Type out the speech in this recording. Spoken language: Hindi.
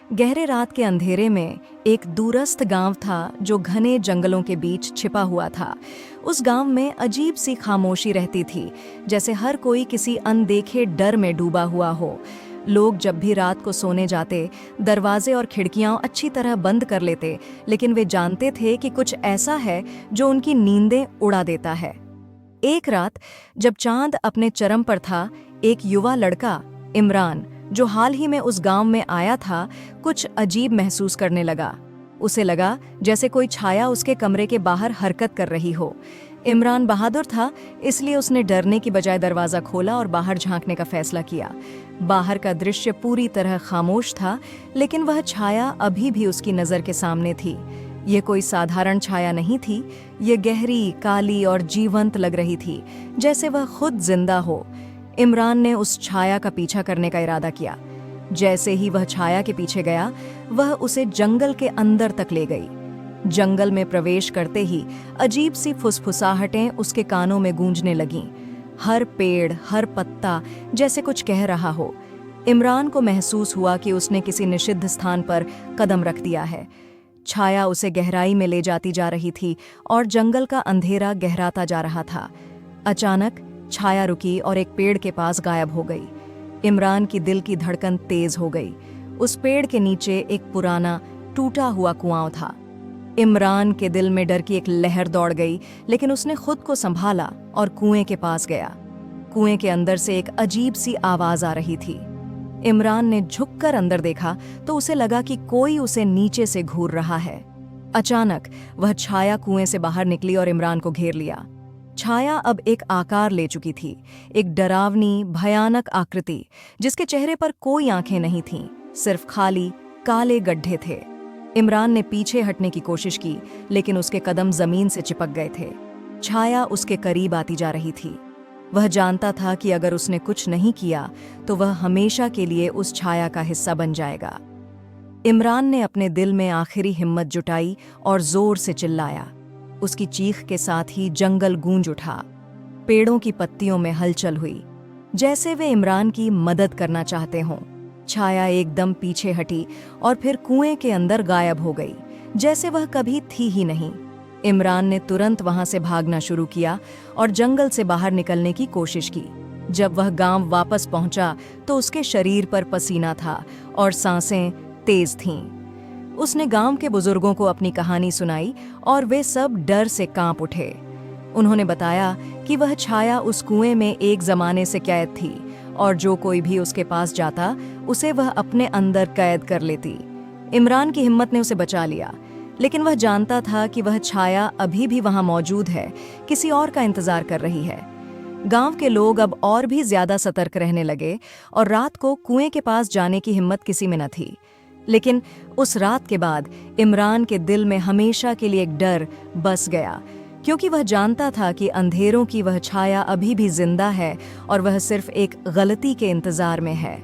गहरे रात के अंधेरे में एक दूरस्थ गांव था जो घने जंगलों के बीच छिपा हुआ था। उस गांव में अजीब सी खामोशी रहती थी, जैसे हर कोई किसी अनदेखे डर में डूबा हुआ हो। लोग जब भी रात को सोने जाते, दरवाजे और खिड़कियां अच्छी तरह बंद कर लेते, लेकिन वे जानते थे कि कुछ ऐसा है जो उनकी नींदें उड़ा देता है। एक रात जब चांद अपने चरम पर था, एक युवा लड़का इमरान, जो हाल ही में उस गांव में आया था, कुछ अजीब महसूस करने लगा। उसे लगा जैसे कोई छाया उसके कमरे के बाहर हरकत कर रही हो। इमरान बहादुर था, इसलिए उसने डरने की बजाय दरवाज़ा खोला और बाहर झांकने का फैसला किया। बाहर का दृश्य पूरी तरह खामोश था, लेकिन वह छाया अभी भी उसकी नज़र के सामने थी। ये कोई साधारण छाया नहीं थी, ये गहरी, काली और जीवंत लग रही थी, जैसे वह खुद जिंदा हो। इमरान ने उस छाया का पीछा करने का इरादा किया। जैसे ही वह छाया के पीछे गया, वह उसे जंगल के अंदर तक ले गई। जंगल में प्रवेश करते ही अजीब सी फुसफुसाहटें उसके कानों में गूंजने लगीं। हर पेड़, हर पत्ता जैसे कुछ कह रहा हो। इमरान को महसूस हुआ कि उसने किसी निषिद्ध स्थान पर कदम रख दिया है। छाया उसे गहराई में ले जाती जा रही थी और जंगल का अंधेरा गहराता जा रहा था। अचानक छाया रुकी और एक पेड़ के पास गायब हो गई। इमरान की दिल की धड़कन तेज हो गई। उस पेड़ के नीचे एक पुराना, टूटा हुआ कुआं था। इमरान के दिल में डर की एक लहर दौड़ गई, लेकिन उसने खुद को संभाला और कुएं के पास गया। कुएं के अंदर से एक अजीब सी आवाज आ रही थी। इमरान ने झुककर अंदर देखा तो उसे लगा कि कोई उसे नीचे से घूर रहा है। अचानक वह छाया कुएं से बाहर निकली और इमरान को घेर लिया। छाया अब एक आकार ले चुकी थी, एक डरावनी, भयानक आकृति, जिसके चेहरे पर कोई आंखें नहीं थीं, सिर्फ खाली काले गड्ढे थे। इमरान ने पीछे हटने की कोशिश की, लेकिन उसके कदम जमीन से चिपक गए थे। छाया उसके करीब आती जा रही थी। वह जानता था कि अगर उसने कुछ नहीं किया तो वह हमेशा के लिए उस छाया का हिस्सा बन जाएगा। इमरान ने अपने दिल में आखिरी हिम्मत जुटाई और जोर से चिल्लाया। उसकी चीख के साथ ही जंगल गूंज उठा। पेड़ों की पत्तियों में हलचल हुई, जैसे वे इमरान की मदद करना चाहते हों। छाया एकदम पीछे हटी और फिर कुएं के अंदर गायब हो गई, जैसे वह कभी थी ही नहीं। इमरान ने तुरंत वहां से भागना शुरू किया और जंगल से बाहर निकलने की कोशिश की। जब वह गांव वापस पहुंचा तो उसके शरीर पर पसीना था और सांसें तेज थीं। उसने गांव के बुजुर्गों को अपनी कहानी सुनाई और वे सब डर से कांप उठे। उन्होंने बताया कि वह छाया उस कुएं में एक जमाने से कैद थी और जो कोई भी उसके पास जाता उसे वह अपने अंदर कैद कर लेती। इमरान की हिम्मत ने उसे बचा लिया, लेकिन वह जानता था कि वह छाया अभी भी वहां मौजूद है, किसी और का इंतजार कर रही है। गांव के लोग अब और भी ज्यादा सतर्क रहने लगे और रात को कुएं के पास जाने की हिम्मत किसी में न थी। लेकिन उस रात के बाद इमरान के दिल में हमेशा के लिए एक डर बस गया, क्योंकि वह जानता था कि अंधेरों की वह छाया अभी भी जिंदा है और वह सिर्फ एक गलती के इंतजार में है।